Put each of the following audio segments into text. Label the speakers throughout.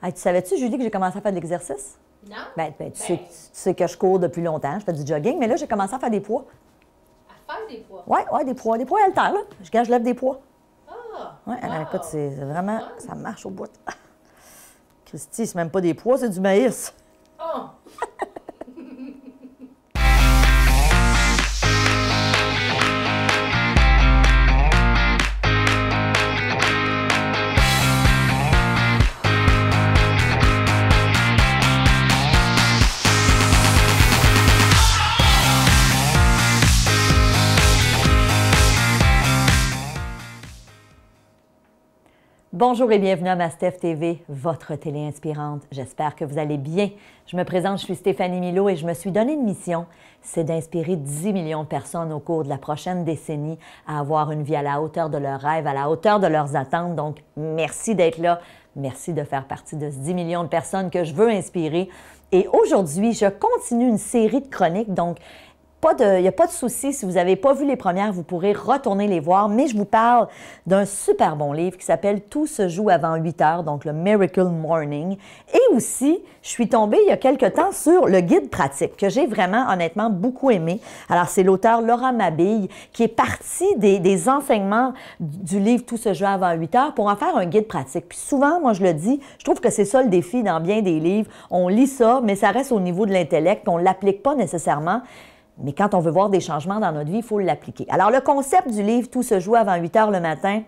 Speaker 1: Hey, tu savais-tu, Julie, que j'ai commencé à faire de l'exercice?
Speaker 2: Non?
Speaker 1: Tu sais que je cours depuis longtemps, je fais du jogging, mais là, j'ai commencé à faire des poids.
Speaker 2: À faire des poids?
Speaker 1: Oui, des poids. Des poids haltères, là. Je lève des poids.
Speaker 2: Ah!
Speaker 1: Oui,
Speaker 2: Wow.
Speaker 1: écoute, c'est vraiment... Ça marche au bout. Christy, c'est même pas des pois, c'est du maïs.
Speaker 2: Oh!
Speaker 1: Bonjour et bienvenue à Mastef TV, votre télé inspirante. J'espère que vous allez bien. Je me présente, je suis Stéphanie Milot et je me suis donné une mission, c'est d'inspirer 10 millions de personnes au cours de la prochaine décennie à avoir une vie à la hauteur de leurs rêves, à la hauteur de leurs attentes. Donc, merci d'être là. Merci de faire partie de ce 10 millions de personnes que je veux inspirer. Et aujourd'hui, je continue une série de chroniques, donc il n'y a pas de souci. Si vous n'avez pas vu les premières, vous pourrez retourner les voir. Mais je vous parle d'un super bon livre qui s'appelle « Tout se joue avant 8 heures », donc le Miracle Morning. Et aussi, je suis tombée il y a quelque temps sur le guide pratique que j'ai vraiment, honnêtement, beaucoup aimé. Alors, c'est l'auteur Laura Mabille qui est partie des enseignements du livre « Tout se joue avant 8 heures » pour en faire un guide pratique. Puis souvent, moi, je le dis, je trouve que c'est ça le défi dans bien des livres. On lit ça, mais ça reste au niveau de l'intellect, on ne l'applique pas nécessairement. Mais quand on veut voir des changements dans notre vie, il faut l'appliquer. Alors, le concept du livre « Tout se joue avant 8 heures le matin »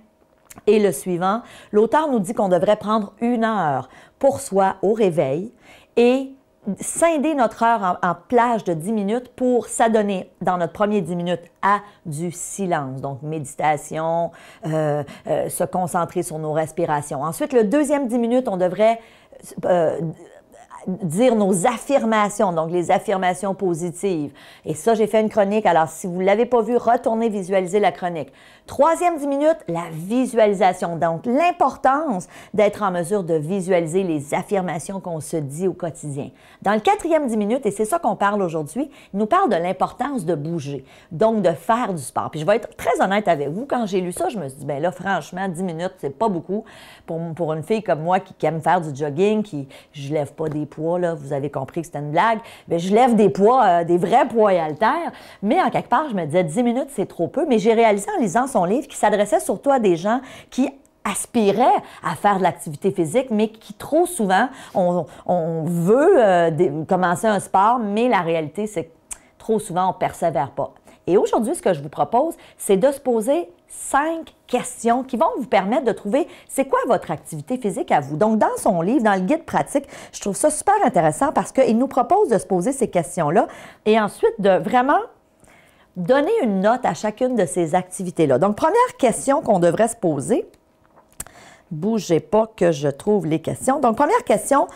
Speaker 1: est le suivant. L'auteur nous dit qu'on devrait prendre 1 heure pour soi au réveil et scinder notre heure en plage de 10 minutes pour s'adonner dans notre premier 10 minutes à du silence. Donc, méditation, se concentrer sur nos respirations. Ensuite, le deuxième 10 minutes, on devrait dire nos affirmations, donc les affirmations positives. Et ça, j'ai fait une chronique. Alors, si vous ne l'avez pas vu, retournez visualiser la chronique. Troisième 10 minutes, la visualisation. Donc, l'importance d'être en mesure de visualiser les affirmations qu'on se dit au quotidien. Dans le quatrième 10 minutes, et c'est ça qu'on parle aujourd'hui, il nous parle de l'importance de bouger, donc de faire du sport. Puis je vais être très honnête avec vous, quand j'ai lu ça, je me suis dit, bien là, franchement, 10 minutes, c'est pas beaucoup pour une fille comme moi qui aime faire du jogging, je lève pas des poids, là, vous avez compris que c'était une blague, bien, je lève des poids, des vrais poids et haltères, mais en quelque part, je me disais 10 minutes, c'est trop peu, mais j'ai réalisé en lisant son livre qui s'adressait surtout à des gens qui aspiraient à faire de l'activité physique, mais qui trop souvent, on veut commencer un sport, mais la réalité, c'est que trop souvent, on ne persévère pas. Et aujourd'hui, ce que je vous propose, c'est de se poser 5 questions qui vont vous permettre de trouver c'est quoi votre activité physique à vous. Donc, dans son livre, dans le guide pratique, je trouve ça super intéressant parce qu'il nous propose de se poser ces questions-là et ensuite de vraiment donner une note à chacune de ces activités-là. Donc, première question qu'on devrait se poser. Bougez pas que je trouve les questions. Donc, première question.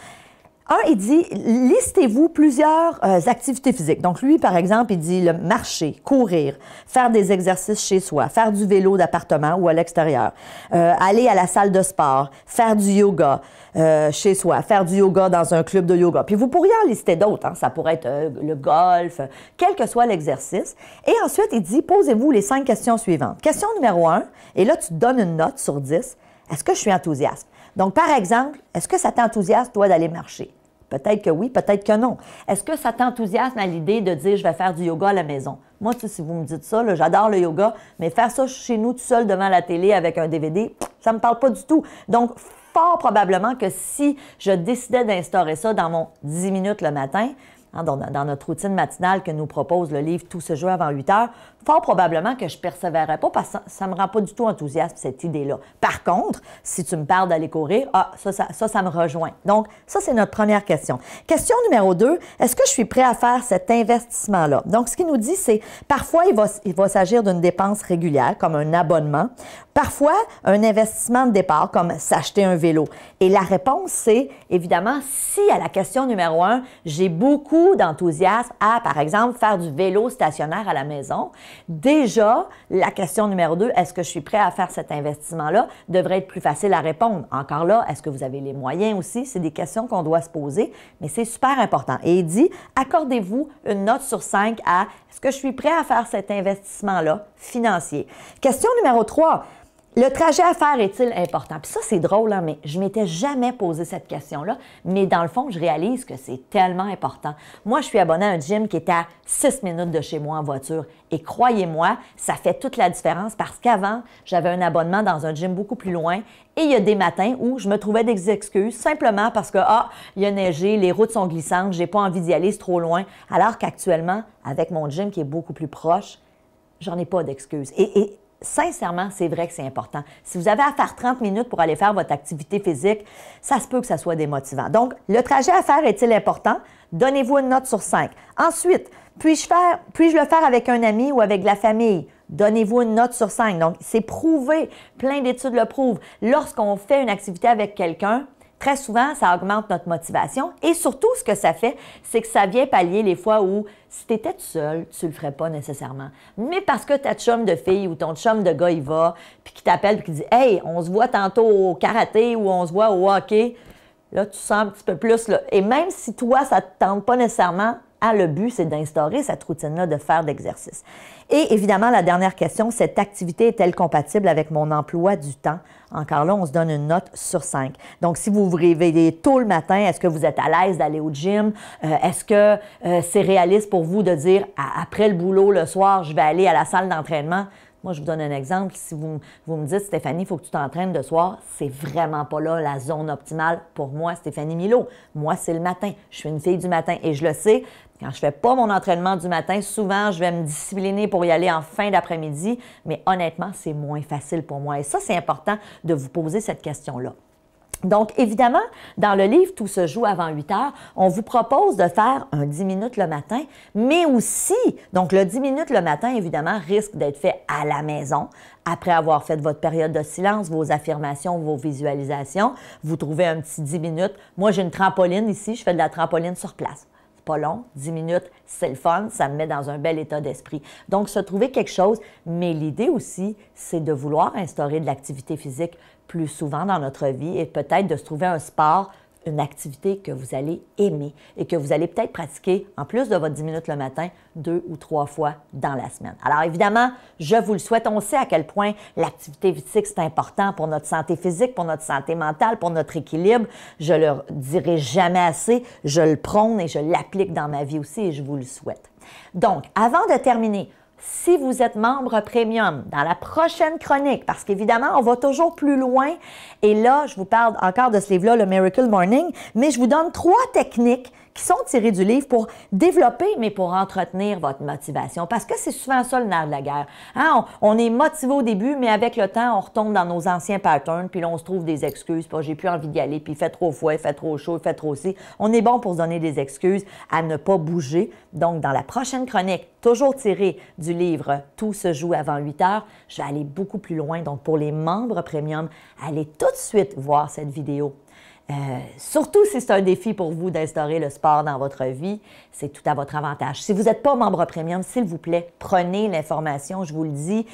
Speaker 1: Il dit, listez-vous plusieurs activités physiques. Donc, lui, par exemple, il dit marcher, courir, faire des exercices chez soi, faire du vélo d'appartement ou à l'extérieur, aller à la salle de sport, faire du yoga chez soi, faire du yoga dans un club de yoga. Puis, vous pourriez en lister d'autres. Hein? Ça pourrait être le golf, quel que soit l'exercice. Et ensuite, il dit, posez-vous les 5 questions suivantes. Question numéro 1, et là, tu te donnes une note sur 10. Est-ce que je suis enthousiaste? Donc, par exemple, est-ce que ça t'enthousiasme, toi, d'aller marcher? Peut-être que oui, peut-être que non. Est-ce que ça t'enthousiasme à l'idée de dire « je vais faire du yoga à la maison ». Moi, tu sais, si vous me dites ça, j'adore le yoga, mais faire ça chez nous tout seul devant la télé avec un DVD, ça ne me parle pas du tout. Donc, fort probablement que si je décidais d'instaurer ça dans mon 10 minutes le matin, dans notre routine matinale que nous propose le livre « Tout se joue avant 8 heures », fort probablement que je ne persévérerais pas parce que ça ne me rend pas du tout enthousiaste, cette idée-là. Par contre, si tu me parles d'aller courir, ça me rejoint. Donc, ça, c'est notre première question. Question numéro 2, est-ce que je suis prêt à faire cet investissement-là? Donc, ce qu'il nous dit, c'est parfois, il va s'agir d'une dépense régulière, comme un abonnement. Parfois, un investissement de départ, comme s'acheter un vélo. Et la réponse, c'est, évidemment, si à la question numéro 1, j'ai beaucoup d'enthousiasme à, par exemple, faire du vélo stationnaire à la maison, déjà, la question numéro 2, est-ce que je suis prêt à faire cet investissement-là, devrait être plus facile à répondre. Encore là, est-ce que vous avez les moyens aussi? C'est des questions qu'on doit se poser, mais c'est super important. Et il dit, accordez-vous une note sur 5 à, est-ce que je suis prêt à faire cet investissement-là financier? Question numéro 3, Le trajet à faire est-il important? Puis ça, c'est drôle, hein, mais je ne m'étais jamais posé cette question-là. Mais dans le fond, je réalise que c'est tellement important. Moi, je suis abonnée à un gym qui est à 6 minutes de chez moi en voiture. Et croyez-moi, ça fait toute la différence parce qu'avant, j'avais un abonnement dans un gym beaucoup plus loin. Et il y a des matins où je me trouvais des excuses simplement parce que, il a neigé, les routes sont glissantes, j'ai pas envie d'y aller, c'est trop loin. Alors qu'actuellement, avec mon gym qui est beaucoup plus proche, j'en ai pas d'excuses. Et sincèrement, c'est vrai que c'est important. Si vous avez à faire 30 minutes pour aller faire votre activité physique, ça se peut que ça soit démotivant. Donc, le trajet à faire est-il important? Donnez-vous une note sur 5. Ensuite, puis-je le faire avec un ami ou avec la famille? Donnez-vous une note sur 5. Donc, c'est prouvé, plein d'études le prouvent. Lorsqu'on fait une activité avec quelqu'un, très souvent, ça augmente notre motivation et surtout, ce que ça fait, c'est que ça vient pallier les fois où, si tu étais tout seul, tu ne le ferais pas nécessairement. Mais parce que ta chum de fille ou ton chum de gars, il va, puis qui t'appelle, puis qui dit « Hey, on se voit tantôt au karaté ou on se voit au hockey », là, tu sens un petit peu plus. Là. Et même si toi, ça ne te tente pas nécessairement, le but, c'est d'instaurer cette routine-là de faire d'exercice. Et évidemment, la dernière question, cette activité est-elle compatible avec mon emploi du temps? Encore là, on se donne une note sur 5. Donc, si vous vous réveillez tôt le matin, est-ce que vous êtes à l'aise d'aller au gym? Est-ce que c'est réaliste pour vous de dire, après le boulot, le soir, je vais aller à la salle d'entraînement? Moi, je vous donne un exemple. Si vous me dites, Stéphanie, il faut que tu t'entraînes de soir, c'est vraiment pas là la zone optimale pour moi, Stéphanie Milot. Moi, c'est le matin. Je suis une fille du matin et je le sais. Quand je fais pas mon entraînement du matin, souvent, je vais me discipliner pour y aller en fin d'après-midi, mais honnêtement, c'est moins facile pour moi. Et ça, c'est important de vous poser cette question-là. Donc, évidemment, dans le livre « Tout se joue avant 8 heures », on vous propose de faire un 10 minutes le matin, mais aussi, donc le 10 minutes le matin, évidemment, risque d'être fait à la maison, après avoir fait votre période de silence, vos affirmations, vos visualisations. Vous trouvez un petit 10 minutes. Moi, j'ai une trampoline ici, je fais de la trampoline sur place. Pas long, 10 minutes, c'est le fun, ça me met dans un bel état d'esprit. Donc, se trouver quelque chose, mais l'idée aussi, c'est de vouloir instaurer de l'activité physique plus souvent dans notre vie et peut-être de se trouver un sport, une activité que vous allez aimer et que vous allez peut-être pratiquer, en plus de votre 10 minutes le matin, 2 ou 3 fois dans la semaine. Alors évidemment, je vous le souhaite. On sait à quel point l'activité physique, c'est important pour notre santé physique, pour notre santé mentale, pour notre équilibre. Je le dirai jamais assez. Je le prône et je l'applique dans ma vie aussi et je vous le souhaite. Donc, avant de terminer, si vous êtes membre premium, dans la prochaine chronique, parce qu'évidemment, on va toujours plus loin, et là, je vous parle encore de ce livre-là, le Miracle Morning, mais je vous donne 3 techniques qui sont tirées du livre pour développer, mais pour entretenir votre motivation. Parce que c'est souvent ça le nerf de la guerre. Hein? On est motivé au début, mais avec le temps, on retombe dans nos anciens patterns, puis là, on se trouve des excuses. J'ai plus envie d'y aller, puis il fait trop froid, il fait trop chaud, il fait trop ci. On est bon pour se donner des excuses à ne pas bouger. Donc, dans la prochaine chronique, toujours tirée du livre « Tout se joue avant 8 heures », je vais aller beaucoup plus loin. Donc, pour les membres premium, allez tout de suite voir cette vidéo. Surtout si c'est un défi pour vous d'instaurer le sport dans votre vie, c'est tout à votre avantage. Si vous n'êtes pas membre premium, s'il vous plaît, prenez l'information, je vous le dis.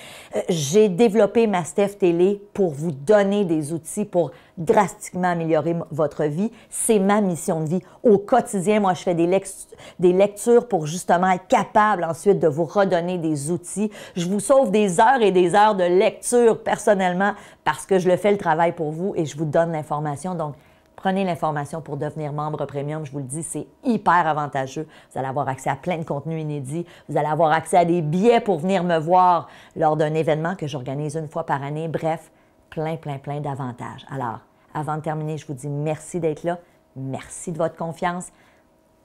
Speaker 1: J'ai développé ma Steph Télé pour vous donner des outils pour drastiquement améliorer votre vie. C'est ma mission de vie. Au quotidien, moi, je fais des lectures pour justement être capable ensuite de vous redonner des outils. Je vous sauve des heures et des heures de lecture personnellement parce que je le fais le travail pour vous et je vous donne l'information. Donc, prenez l'information pour devenir membre premium. Je vous le dis, c'est hyper avantageux. Vous allez avoir accès à plein de contenus inédits. Vous allez avoir accès à des billets pour venir me voir lors d'un événement que j'organise une fois par année. Bref, plein d'avantages. Alors, avant de terminer, je vous dis merci d'être là. Merci de votre confiance.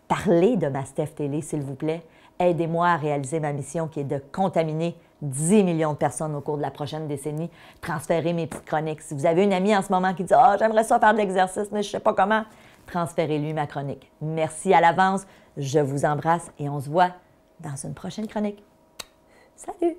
Speaker 1: Parlez de ma Steph Télé, s'il vous plaît. Aidez-moi à réaliser ma mission qui est de contaminer 10 millions de personnes au cours de la prochaine décennie. Transférez mes petites chroniques. Si vous avez une amie en ce moment qui dit « Ah, j'aimerais ça faire de l'exercice, mais je ne sais pas comment », transférez-lui ma chronique. Merci à l'avance. Je vous embrasse et on se voit dans une prochaine chronique. Salut!